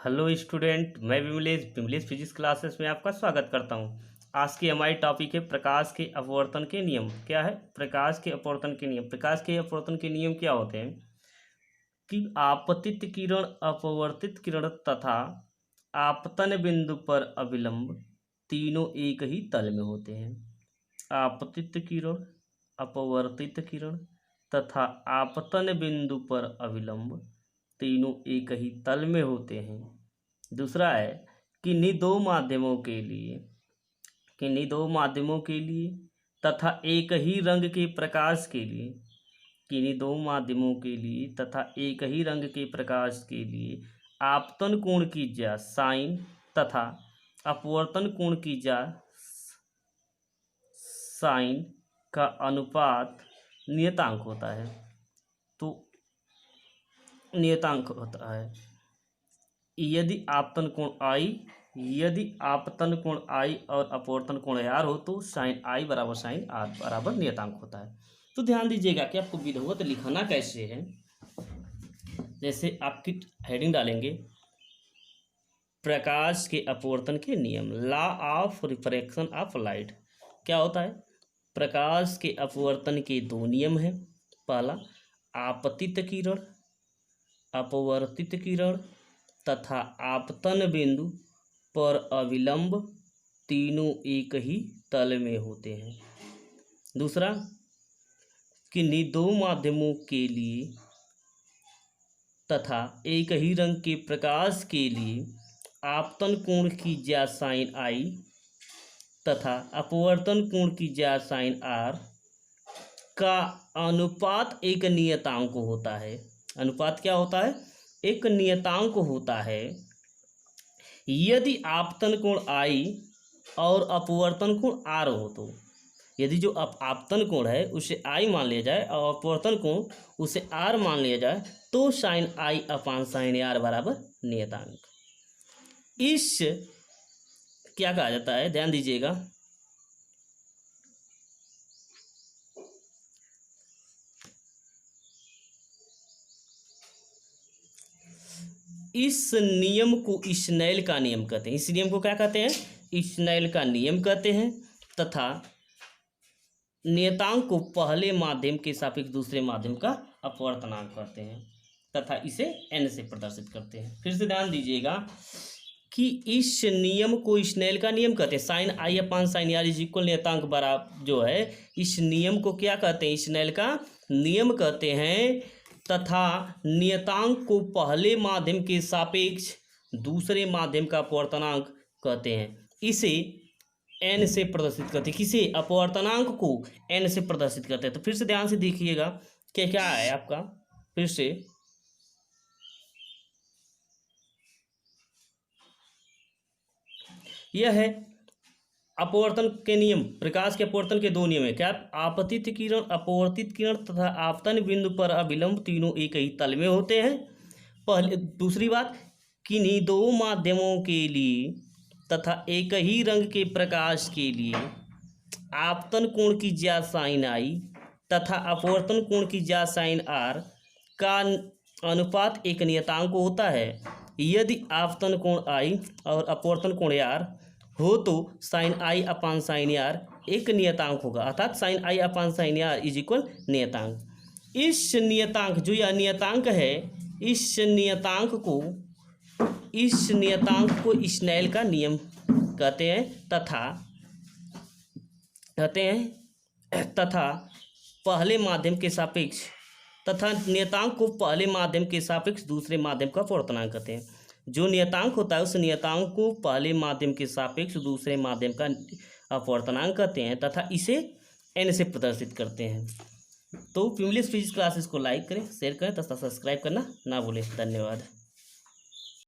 Hello student, मैं Vimlesh physics classes में आपका स्वागत करता हूं। आज की हमारी टॉपिक है प्रकाश के अपवर्तन के नियम। क्या है? प्रकाश के अपवर्तन के नियम। प्रकाश के अपवर्तन के नियम क्या होते हैं कि आपतित किरण, अपवर्तित किरण तथा आपतन बिंदु पर अभिलंब तीनों एक ही तल में होते हैं। आपतित किरण, अपवर्तित किरण तथा आपतन बिंदु पर अभिलंब तीनों एक ही तल में होते हैं। दूसरा है किन्हीं दो माध्यमों के लिए तथा एक ही रंग के प्रकाश के लिए, किन्हीं दो माध्यमों के लिए तथा एक ही रंग के प्रकाश के लिए आपतन कोण की ज्या साइन तथा अपवर्तन कोण की ज्या साइन का अनुपात नियतांक होता है। तो नियतांक होता है यदि आपतन कोण I और अपवर्तन कोण R हो तो साइन I बराबर साइन R बराबर नियतांक होता है। तो ध्यान दीजिएगा कि आपको विधिवत लिखना कैसे है। जैसे आपकी हेडिंग डालेंगे प्रकाश के अपवर्तन के नियम, law of refraction of light. क्या होता है? प्रकाश के अपवर्तन के दो नियम हैं। पहला आपतित किरण, अपवर्तित किरण तथा आपतन बिंदु पर अभिलंब तीनों एक ही तल में होते हैं। दूसरा किन्हीं दो माध्यमों के लिए तथा एक ही रंग के प्रकाश के लिए आपतन कोण की ज्या साइन I तथा अपवर्तन कोण की ज्या साइन R का अनुपात एक नियतांक होता है। अनुपात क्या होता है? एक नियतांक होता है। यदि आपतन कोण I और अपवर्तन कोण R हो तो, यदि जो आपतन कोण है उसे I मान लिया जाए और अपवर्तन कोण उसे R मान लिया जाए तो sine I upon sine R बराबर नियतांक। इस क्या कहा जाता है? ध्यान दीजिएगा, इस नियम को स्नेल का नियम कहते हैं। इस नियम को क्या कहते हैं? स्नेल का नियम कहते हैं। तथा नियतांक को पहले माध्यम के सापेक्ष दूसरे माध्यम का अपवर्तनांक कहते हैं तथा इसे n से प्रदर्शित करते हैं। फिर से ध्यान दीजिएगा कि इस नियम को स्नेल का नियम कहते हैं। Sine I upon sine R is equal नियतांक बराबर जो है, इस नियम को क्या कहते हैं? स्नेल का नियम कहते हैं। तथा नियतांक को पहले माध्यम के सापेक्ष दूसरे माध्यम का अपवर्तनांक कहते हैं। इसे n से प्रदर्शित करते हैं। किसे? अपवर्तनांक को n से प्रदर्शित करते हैं। तो फिर से ध्यान से देखिएगा कि क्या है आपका, फिर से यह है अपवर्तन के नियम। प्रकाश के अपवर्तन के दो नियम है। क्या? आपतित किरण, अपवर्तित किरण तथा आपतन बिंदु पर अभिलंब तीनों एक ही तल में होते हैं। पहले दूसरी बात, किन्हीं दो माध्यमों के लिए तथा एक ही रंग के प्रकाश के लिए आपतन कोण की ज्या साइन I तथा अपवर्तन कोण की ज्या साइन R का अनुपात एक नियतांक होता है। यदि आपतन कोण I और अपवर्तन कोण R हो तो sine I upon sine R एक नियतांक होगा, अर्थात sine I upon sine R is equal नियतांक। इस नियतांक जो यह नियतांक है, इस नियतांक को स्नेल का नियम कहते हैं तथा पहले माध्यम के सापेक्ष तथा नियतांक को पहले माध्यम के सापेक्ष दूसरे माध्यम का अपवर्तनांक कहते हैं। जो नियतांक होता है उस नियतांक को पहले माध्यम के सापेक्ष दूसरे माध्यम का अपवर्तनांक कहते हैं तथा इसे n से प्रदर्शित करते हैं। तो विमलेश फिजिक्स क्लासेस को लाइक करें, शेयर करें तथा सब्सक्राइब करना ना भूलें। धन्यवाद।